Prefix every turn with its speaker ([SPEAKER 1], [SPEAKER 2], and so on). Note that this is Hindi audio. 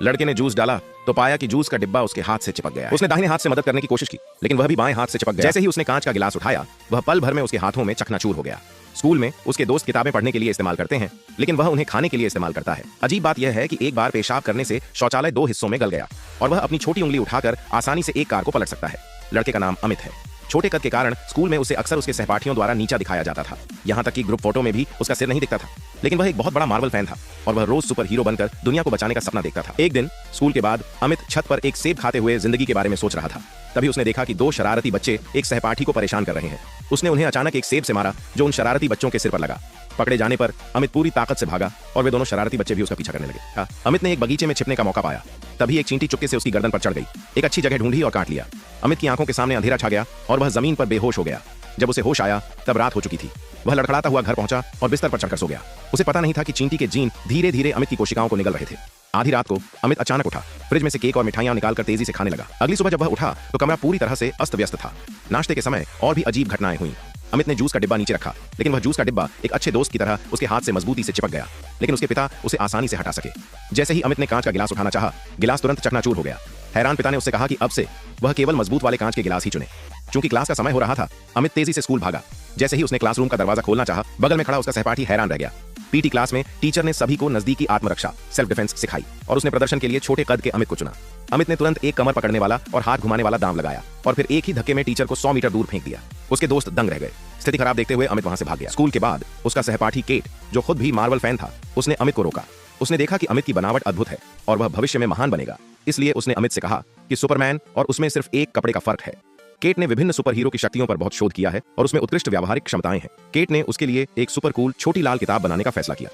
[SPEAKER 1] लड़के ने जूस डाला तो पाया कि जूस का डिब्बा उसके हाथ से चिपक गया है। उसने दाहिने हाथ से मदद करने की कोशिश की, लेकिन वह भी बाएं हाथ से चिपक गया। जैसे ही उसने कांच का गिलास उठाया, वह पल भर में उसके हाथों में चकनाचूर हो गया। स्कूल में उसके दोस्त किताबें पढ़ने के लिए इस्तेमाल करते हैं, लेकिन वह उन्हें खाने के लिए इस्तेमाल करता है। अजीब बात यह है कि एक बार पेशाब करने से शौचालय 2 हिस्सों में गल गया और वह अपनी छोटी उंगली उठाकर आसानी से एक कार को पलट सकता है। लड़के का नाम अमित है। छोटे कद के कारण स्कूल में उसे अक्सर उसके सहपाठियों द्वारा नीचा दिखाया जाता था। यहाँ तक कि ग्रुप फोटो में भी उसका सिर नहीं दिखता था, लेकिन वह एक बहुत बड़ा मार्वल फैन था और वह रोज सुपर हीरो बनकर दुनिया को बचाने का सपना देखता था। एक दिन स्कूल के बाद अमित छत पर एक सेब खाते हुए जिंदगी के बारे में सोच रहा था। तभी उसने देखा कि 2 शरारती बच्चे एक सहपाठी को परेशान कर रहे हैं। उसने उन्हें अचानक एक सेब से मारा जो उन शरारती बच्चों के सिर पर लगा। पकड़े जाने पर अमित पूरी ताकत से भागा और वे दोनों शरारती बच्चे भी उसका पीछा करने लगे। अमित ने एक बगीचे में छिपने का मौका पाया। तभी एक चींटी चुपके से उसकी गर्दन पर चढ़ गई, एक अच्छी जगह ढूंढी और काट लिया। अमित की आंखों के सामने अंधेरा छा गया और वह जमीन पर बेहोश हो गया। जब उसे होश आया तब रात हो चुकी थी। वह लड़खड़ाता हुआ घर पहुंचा और बिस्तर पर चढ़कर सो गया। उसे पता नहीं था कि चींटी के जीन धीरे धीरे अमित की कोशिकाओं को निगल रहे थे। आधी रात को अमित अचानक उठा, फ्रिज में से केक और मिठाइयां निकालकर तेजी से खाने लगा। अगली सुबह जब वह उठा तो कमरा पूरी तरह से अस्त व्यस्त था। नाश्ते के समय और भी अजीब घटनाएं हुई। अमित ने जूस का डिब्बा नीचे रखा, लेकिन वह जूस का डिब्बा एक अच्छे दोस्त की तरह उसके हाथ से मजबूती से चिपक गया, लेकिन उसके पिता उसे आसानी से हटा सके। जैसे ही अमित ने कांच का गिलास उठाना चाहा, गिलास तुरंत चकनाचूर हो गया। हैरान पिता ने उससे कहा कि अब से वह केवल मजबूत वाले कांच के गिलास ही चुने। चूंकि क्लास का समय हो रहा था, अमित तेजी से स्कूल भागा। जैसे ही उसने क्लासरूम का दरवाजा खोलना चाहा, बगल में खड़ा उसका सहपाठी हैरान रह गया। पीटी क्लास में टीचर ने सभी को नजदीकी आत्मरक्षा सेल्फ डिफेंस सिखाई और उसने प्रदर्शन के लिए छोटे कद के अमित को चुना। अमित ने तुरंत एक कमर पकड़ने वाला और हाथ घुमाने वाला दांव लगाया और फिर एक ही धक्के में टीचर को 100 मीटर दूर फेंक दिया। उसके दोस्त दंग रह गए। स्थिति खराब देखते हुए अमित वहां से भाग गया। स्कूल के बाद उसका सहपाठी केट, जो खुद भी मार्वल फैन था, उसने अमित को रोका। उसने देखा कि अमित की बनावट अद्भुत है और वह भविष्य में महान बनेगा, इसलिए उसने अमित से कहा कि सुपरमैन और उसमें सिर्फ एक कपड़े का फर्क है। केट ने विभिन्न सुपर हीरो की शक्तियों पर बहुत शोध किया है और उसमें उत्कृष्ट व्यावहारिक क्षमताएं हैं। केट ने उसके लिए एक सुपर कूल छोटी लाल किताब बनाने का फैसला किया।